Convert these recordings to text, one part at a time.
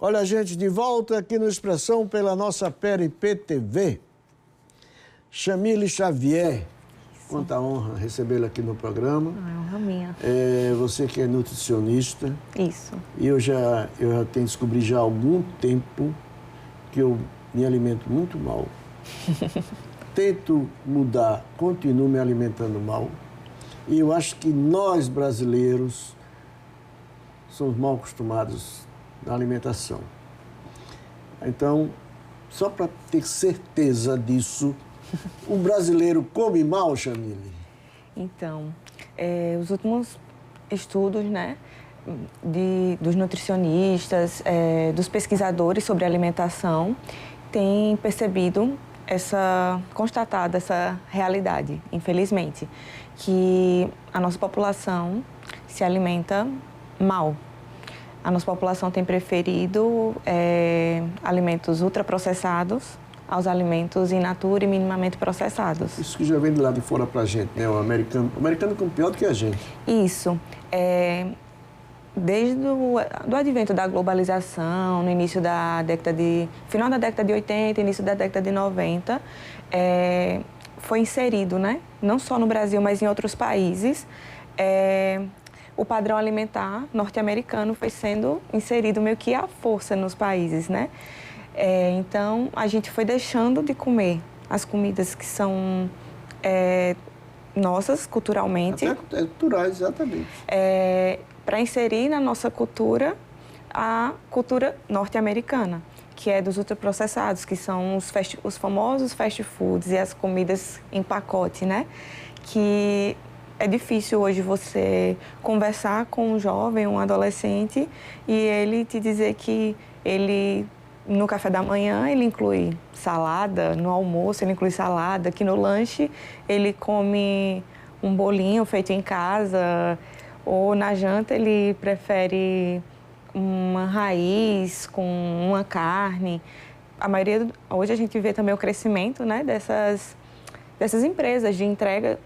Olha, gente, de volta aqui no Expressão pela nossa PRP TV. Chamille Xavier, quanta honra recebê-la aqui no programa. É honra minha. Você que é nutricionista. Isso. E eu já tenho descobrido já há algum tempo que eu me alimento muito mal. Tento mudar, continuo me alimentando mal. E eu acho que nós, brasileiros, somos mal acostumados na alimentação. Então, só para ter certeza disso, o brasileiro come mal, Chamille? Então, os últimos estudos, né, dos nutricionistas, dos pesquisadores sobre alimentação, têm percebido constatado essa realidade, infelizmente, que a nossa população se alimenta mal. A nossa população tem preferido alimentos ultraprocessados aos alimentos in natura e minimamente processados. Isso que já vem de lá de fora pra gente, né? O americano come pior do que a gente. Isso. Desde o advento da globalização, no início da final da década de 80, início da década de 90, foi inserido, né? Não só no Brasil, mas em outros países, o padrão alimentar norte-americano foi sendo inserido meio que à força nos países, né? Então, a gente foi deixando de comer as comidas que são nossas, culturalmente. Até culturais, exatamente. Para inserir na nossa cultura a cultura norte-americana, que é dos ultraprocessados, que são os famosos fast foods e as comidas em pacote, né? Que é difícil hoje você conversar com um jovem, um adolescente, e ele te dizer que no café da manhã ele inclui salada, no almoço ele inclui salada, que no lanche ele come um bolinho feito em casa, ou na janta ele prefere uma raiz com uma carne. Hoje a gente vê também o crescimento, né, dessas empresas de entrega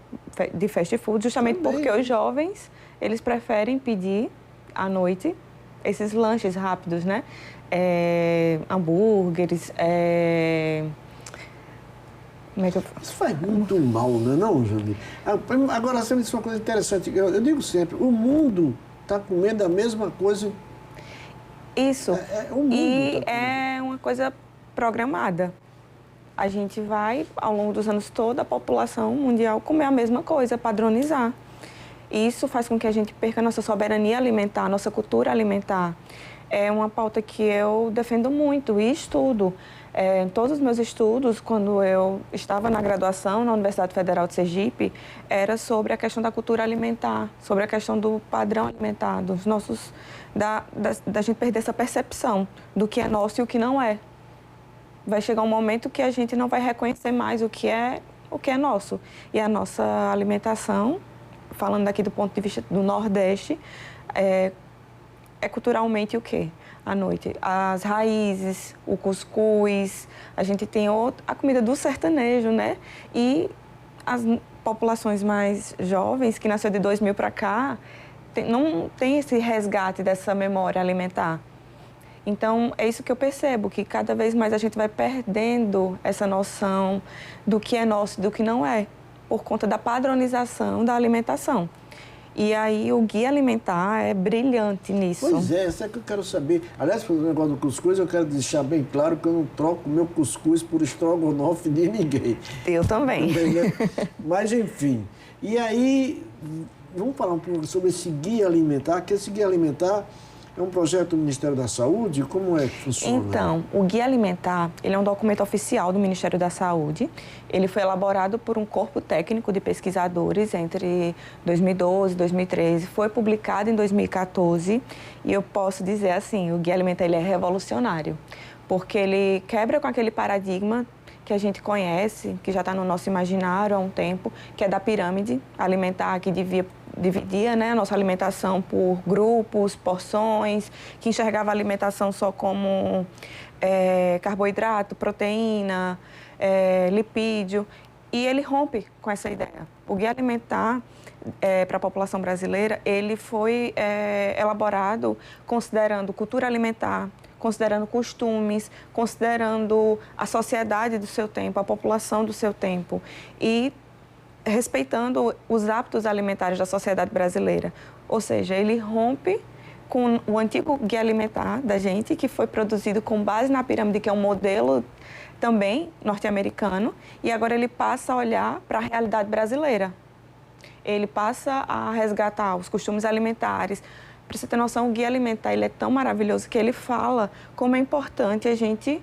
de fast food, justamente também, porque os jovens, eles preferem pedir à noite esses lanches rápidos, né? Hambúrgueres, como é que eu falo? Isso faz muito mal, não, Júlia? Agora, você me disse uma coisa interessante. Eu digo sempre, o mundo está comendo a mesma coisa. Isso. O mundo é uma coisa programada. A gente vai, ao longo dos anos, toda a população mundial comer a mesma coisa, padronizar. Isso faz com que a gente perca a nossa soberania alimentar, nossa cultura alimentar. É uma pauta que eu defendo muito e estudo. Em todos os meus estudos, quando eu estava na graduação na Universidade Federal de Sergipe, era sobre a questão da cultura alimentar, sobre a questão do padrão alimentar, da gente perder essa percepção do que é nosso e o que não é. Vai chegar um momento que a gente não vai reconhecer mais o que é nosso. E a nossa alimentação, falando daqui do ponto de vista do Nordeste, é culturalmente o quê? À noite, as raízes, o cuscuz, a gente tem a comida do sertanejo, né? E as populações mais jovens, que nasceu de 2000 para cá, não tem esse resgate dessa memória alimentar. Então, é isso que eu percebo, que cada vez mais a gente vai perdendo essa noção do que é nosso e do que não é, por conta da padronização da alimentação. E aí o guia alimentar é brilhante nisso. Pois é, isso é que eu quero saber. Aliás, para o negócio do cuscuz, eu quero deixar bem claro que eu não troco meu cuscuz por estrogonofe de ninguém. Eu também. Mas, enfim. E aí, vamos falar um pouco sobre esse guia alimentar, que esse guia alimentar é um projeto do Ministério da Saúde? Como é que funciona? Então, o Guia Alimentar, ele é um documento oficial do Ministério da Saúde. Ele foi elaborado por um corpo técnico de pesquisadores entre 2012 e 2013. Foi publicado em 2014 e eu posso dizer assim, o Guia Alimentar ele é revolucionário, porque ele quebra com aquele paradigma que a gente conhece, que já está no nosso imaginário há um tempo, que é da pirâmide alimentar, que dividia, né, a nossa alimentação por grupos, porções, que enxergava a alimentação só como carboidrato, proteína, lipídio, e ele rompe com essa ideia. O Guia Alimentar para a população brasileira, ele foi elaborado considerando cultura alimentar, considerando costumes, considerando a sociedade do seu tempo, a população do seu tempo e respeitando os hábitos alimentares da sociedade brasileira. Ou seja, ele rompe com o antigo guia alimentar da gente, que foi produzido com base na pirâmide, que é um modelo também norte-americano, e agora ele passa a olhar para a realidade brasileira. Ele passa a resgatar os costumes alimentares. Para você ter noção, o guia alimentar ele é tão maravilhoso que ele fala como é importante a gente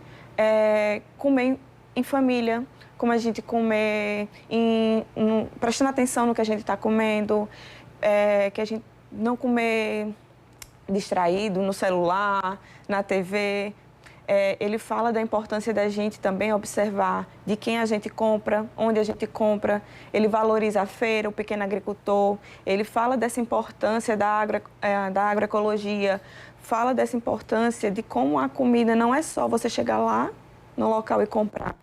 comer em família, como a gente comer, prestando atenção no que a gente está comendo, que a gente não comer distraído no celular, na TV. Ele fala da importância da gente também observar de quem a gente compra, onde a gente compra. Ele valoriza a feira, o pequeno agricultor. Ele fala dessa importância da agroecologia, fala dessa importância de como a comida não é só você chegar lá no local e comprar.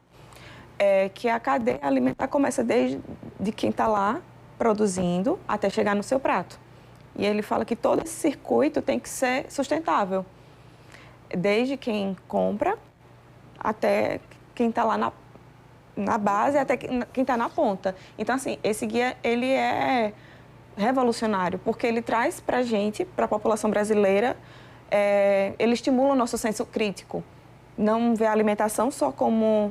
Que a cadeia alimentar começa desde quem está lá produzindo até chegar no seu prato. E ele fala que todo esse circuito tem que ser sustentável. Desde quem compra até quem está lá na base, até quem está na ponta. Então, assim, esse guia, ele é revolucionário, porque ele traz para a gente, para a população brasileira, ele estimula o nosso senso crítico. Não ver a alimentação só como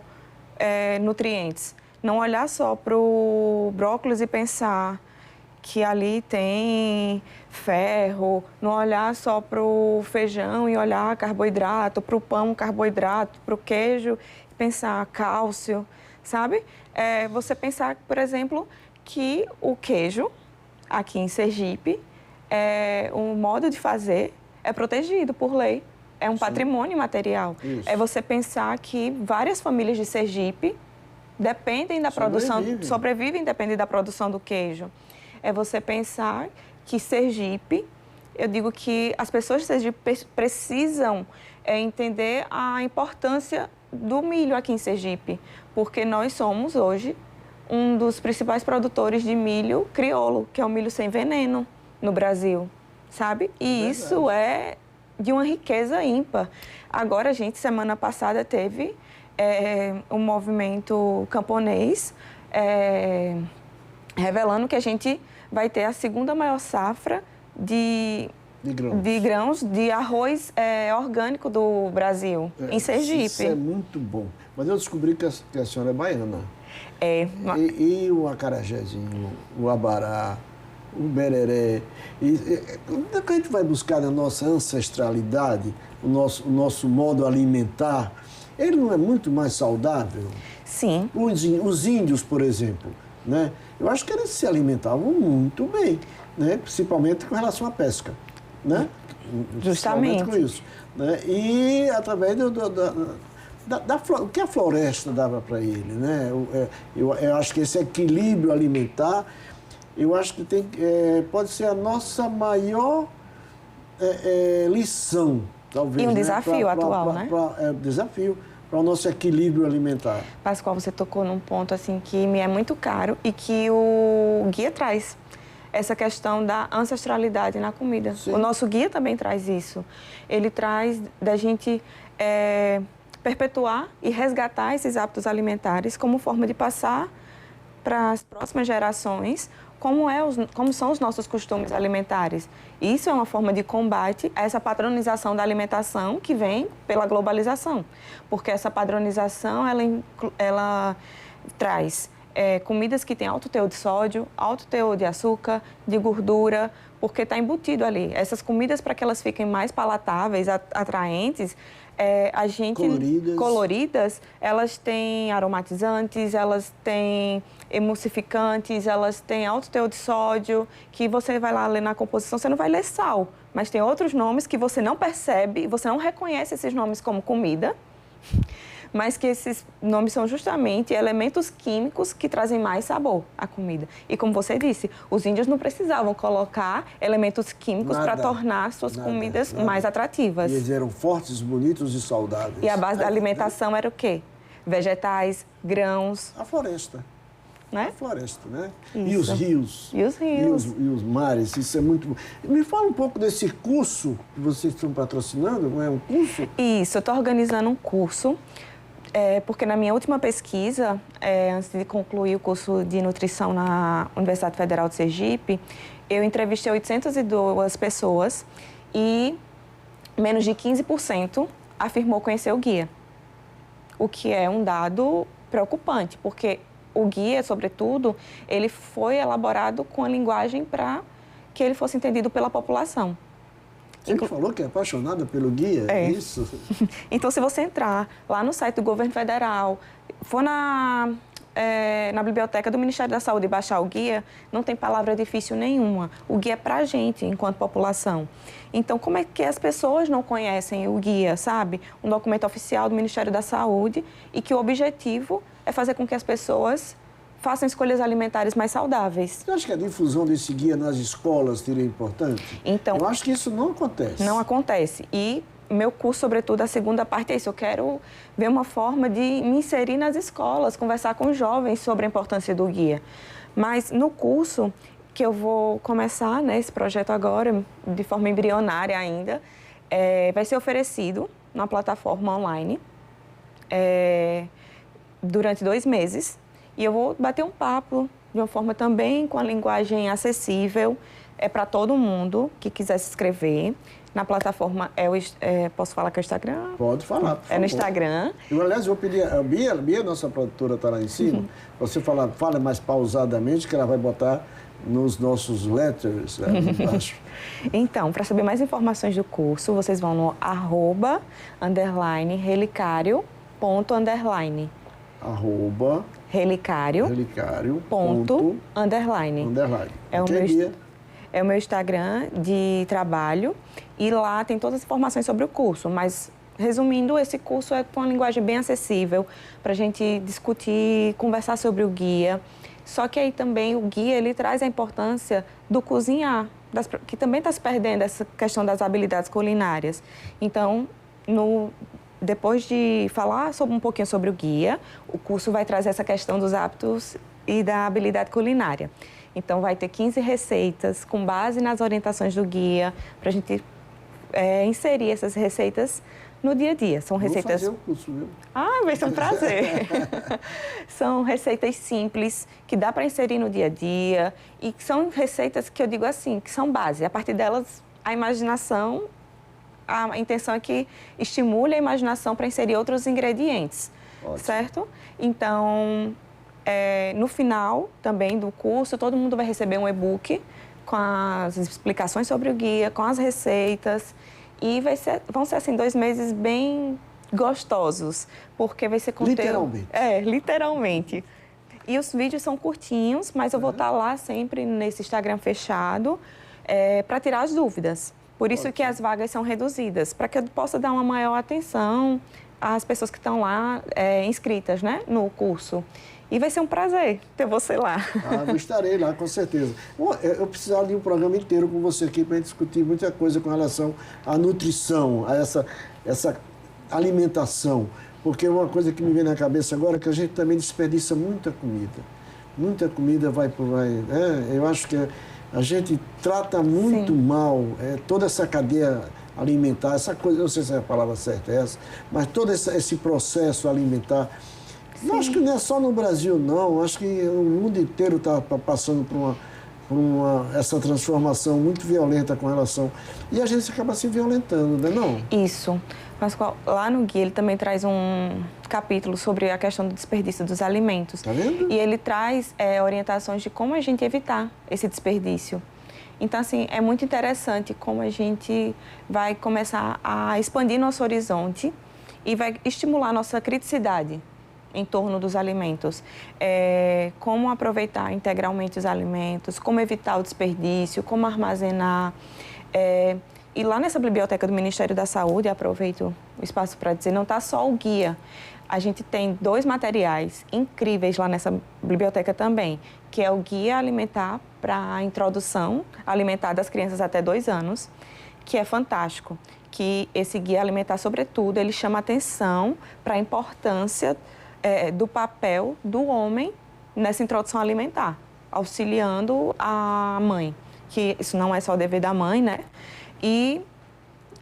nutrientes. Não olhar só para o brócolis e pensar que ali tem ferro, não olhar só para o feijão e olhar carboidrato, para o pão carboidrato, para o queijo e pensar cálcio, sabe? Você pensar, por exemplo, que o queijo, aqui em Sergipe, o modo de fazer é protegido por lei, é um patrimônio material. Isso. É você pensar que várias famílias de Sergipe dependem da produção, sobrevivem dependendo da produção do queijo. É você pensar que Sergipe, eu digo que as pessoas de Sergipe precisam entender a importância do milho aqui em Sergipe, porque nós somos hoje um dos principais produtores de milho crioulo, que é o milho sem veneno no Brasil, sabe? E isso é de uma riqueza ímpar. Agora, gente, semana passada teve um movimento camponês revelando que a gente vai ter a segunda maior safra de grãos, de arroz orgânico do Brasil, em Sergipe. Isso é muito bom. Mas eu descobri que a senhora é baiana. E o acarajézinho, o abará, o bereré. Quando a gente vai buscar na nossa ancestralidade, o nosso modo alimentar, ele não é muito mais saudável? Sim. Os índios, por exemplo, né? Eu acho que eles se alimentavam muito bem, né? Principalmente com relação à pesca, né? Justamente. Com isso, né? E através o que a floresta dava para ele, né? Eu acho que esse equilíbrio alimentar, eu acho que pode ser a nossa maior lição, talvez. E um desafio atual, né? Desafio para o nosso equilíbrio alimentar. Pascoal, você tocou num ponto assim que me é muito caro e que o guia traz. Essa questão da ancestralidade na comida. Sim. O nosso guia também traz isso. Ele traz da gente perpetuar e resgatar esses hábitos alimentares como forma de passar para as próximas gerações como são os nossos costumes alimentares. Isso é uma forma de combate a essa padronização da alimentação que vem pela globalização. Porque essa padronização, ela traz comidas que têm alto teor de sódio, alto teor de açúcar, de gordura, porque está embutido ali. Essas comidas, para que elas fiquem mais palatáveis, atraentes, coloridas, elas têm aromatizantes, elas têm emulsificantes, elas têm alto teor de sódio, que você vai lá ler na composição, você não vai ler sal, mas tem outros nomes que você não percebe, você não reconhece esses nomes como comida, mas que esses nomes são justamente elementos químicos que trazem mais sabor à comida. E como você disse, os índios não precisavam colocar elementos químicos para tornar suas comidas mais atrativas. E eles eram fortes, bonitos e saudáveis. E a base da alimentação era o quê? Vegetais, grãos. A floresta. né? A floresta, né? Isso. E os rios. E os rios. E os mares, isso é muito bom. Me fala um pouco desse curso que vocês estão patrocinando, não é um curso? Isso, eu estou organizando um curso, porque na minha última pesquisa, antes de concluir o curso de nutrição na Universidade Federal de Sergipe, eu entrevistei 802 pessoas e menos de 15% afirmou conhecer o guia, o que é um dado preocupante, porque o guia, sobretudo, ele foi elaborado com a linguagem para que ele fosse entendido pela população. Você falou que é apaixonada pelo guia, é isso? Então, se você entrar lá no site do governo federal, for na biblioteca do Ministério da Saúde e baixar o guia, não tem palavra difícil nenhuma. O guia é para a gente, enquanto população. Então, como é que as pessoas não conhecem o guia, sabe? Um documento oficial do Ministério da Saúde e que o objetivo é fazer com que as pessoas façam escolhas alimentares mais saudáveis. Você acha que a difusão desse guia nas escolas seria importante? Então, eu acho que isso não acontece. Não acontece. E meu curso, sobretudo, a segunda parte é isso. Eu quero ver uma forma de me inserir nas escolas, conversar com os jovens sobre a importância do guia. Mas no curso, que eu vou começar, né, esse projeto agora, de forma embrionária ainda, vai ser oferecido numa plataforma online durante 2 meses. E eu vou bater um papo de uma forma também com a linguagem acessível, para todo mundo que quiser se inscrever. Na plataforma, posso falar que é o Instagram? Pode falar, por favor. É no Instagram. Eu, aliás, vou pedir, a Bia, nossa produtora, está lá em cima, você fala mais pausadamente, que ela vai botar nos nossos letters ali embaixo. Então, para saber mais informações do curso, vocês vão no @relicário. Relicário. É o meu Instagram de trabalho e lá tem todas as informações sobre o curso, mas resumindo, esse curso é com uma linguagem bem acessível para a gente discutir, conversar sobre o guia. Só que aí também o guia, ele traz a importância do cozinhar, que também está se perdendo essa questão das habilidades culinárias. Então, depois de falar um pouquinho sobre o guia, o curso vai trazer essa questão dos hábitos e da habilidade culinária. Então, vai ter 15 receitas com base nas orientações do guia, para a gente inserir essas receitas no dia a dia. São receitas... Vou fazer o curso, viu? Ah, vai ser um prazer. São receitas simples, que dá para inserir no dia a dia, e são receitas que eu digo assim, que são base. A partir delas, a imaginação, a intenção é que estimule a imaginação para inserir outros ingredientes, ótimo, certo? Então, no final também do curso, todo mundo vai receber um e-book com as explicações sobre o guia, com as receitas, e vão ser assim 2 meses bem gostosos, porque vai ser conteúdo... Literalmente. Literalmente. E os vídeos são curtinhos, mas eu vou estar lá sempre nesse Instagram fechado para tirar as dúvidas. Por isso que as vagas são reduzidas, para que eu possa dar uma maior atenção às pessoas que estão lá inscritas, né, no curso. E vai ser um prazer ter você lá. Eu estarei lá, com certeza. Bom, eu precisava de um programa inteiro com você aqui para a gente discutir muita coisa com relação à nutrição, a essa alimentação. Porque uma coisa que me vem na cabeça agora é que a gente também desperdiça muita comida. Muita comida vai... eu acho que a gente trata muito mal toda essa cadeia alimentar, essa coisa, não sei se a palavra certa é essa, mas todo esse processo alimentar. Eu acho que não é só no Brasil, não. Acho que o mundo inteiro está passando por essa transformação muito violenta com relação... E a gente acaba se violentando, não é não? Isso. Mas lá no guia ele também traz um capítulo sobre a questão do desperdício dos alimentos. Tá vendo? E ele traz orientações de como a gente evitar esse desperdício. Então, assim, é muito interessante como a gente vai começar a expandir nosso horizonte e vai estimular nossa criticidade em torno dos alimentos. Como aproveitar integralmente os alimentos, como evitar o desperdício, como armazenar. E lá nessa biblioteca do Ministério da Saúde, aproveito o espaço para dizer, não está só o guia. A gente tem 2 materiais incríveis lá nessa biblioteca também, que é o Guia Alimentar para a Introdução Alimentar das Crianças até 2 anos, que é fantástico. Que esse Guia Alimentar, sobretudo, ele chama atenção para a importância do papel do homem nessa introdução alimentar, auxiliando a mãe, que isso não é só o dever da mãe, né? E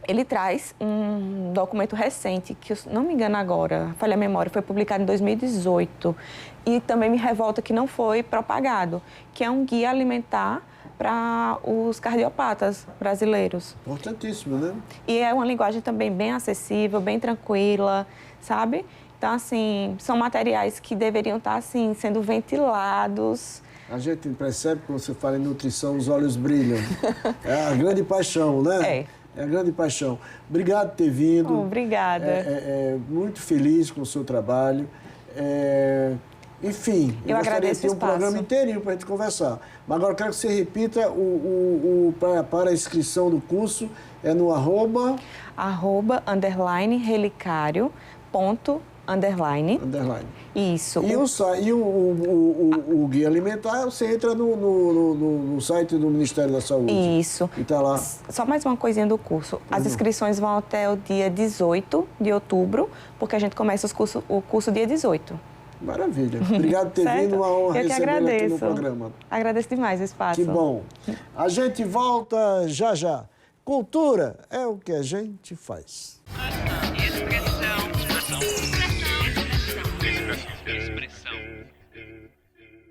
ele traz um documento recente, que, se não me engano agora, falha a memória, foi publicado em 2018, e também me revolta que não foi propagado, que é um guia alimentar para os cardiopatas brasileiros. Importantíssimo, né? E é uma linguagem também bem acessível, bem tranquila, sabe? Então, assim, são materiais que deveriam estar, assim, sendo ventilados. A gente percebe que quando você fala em nutrição, os olhos brilham. É a grande paixão, né? É a grande paixão. Obrigado por ter vindo. Obrigada. Muito feliz com o seu trabalho. Enfim, eu gostaria de ter um programa inteirinho para a gente conversar. Mas agora eu quero que você repita para a inscrição do curso, é no @... _relicário. _. Isso. E o guia alimentar, você entra no site do Ministério da Saúde. Isso. E está lá. Só mais uma coisinha do curso. As inscrições vão até o dia 18 de outubro, porque a gente começa o curso dia 18. Maravilha. Obrigado por ter vindo, uma honra recebê-la aqui no programa. Agradeço demais o espaço. Que bom. A gente volta já já. Cultura é o que a gente faz.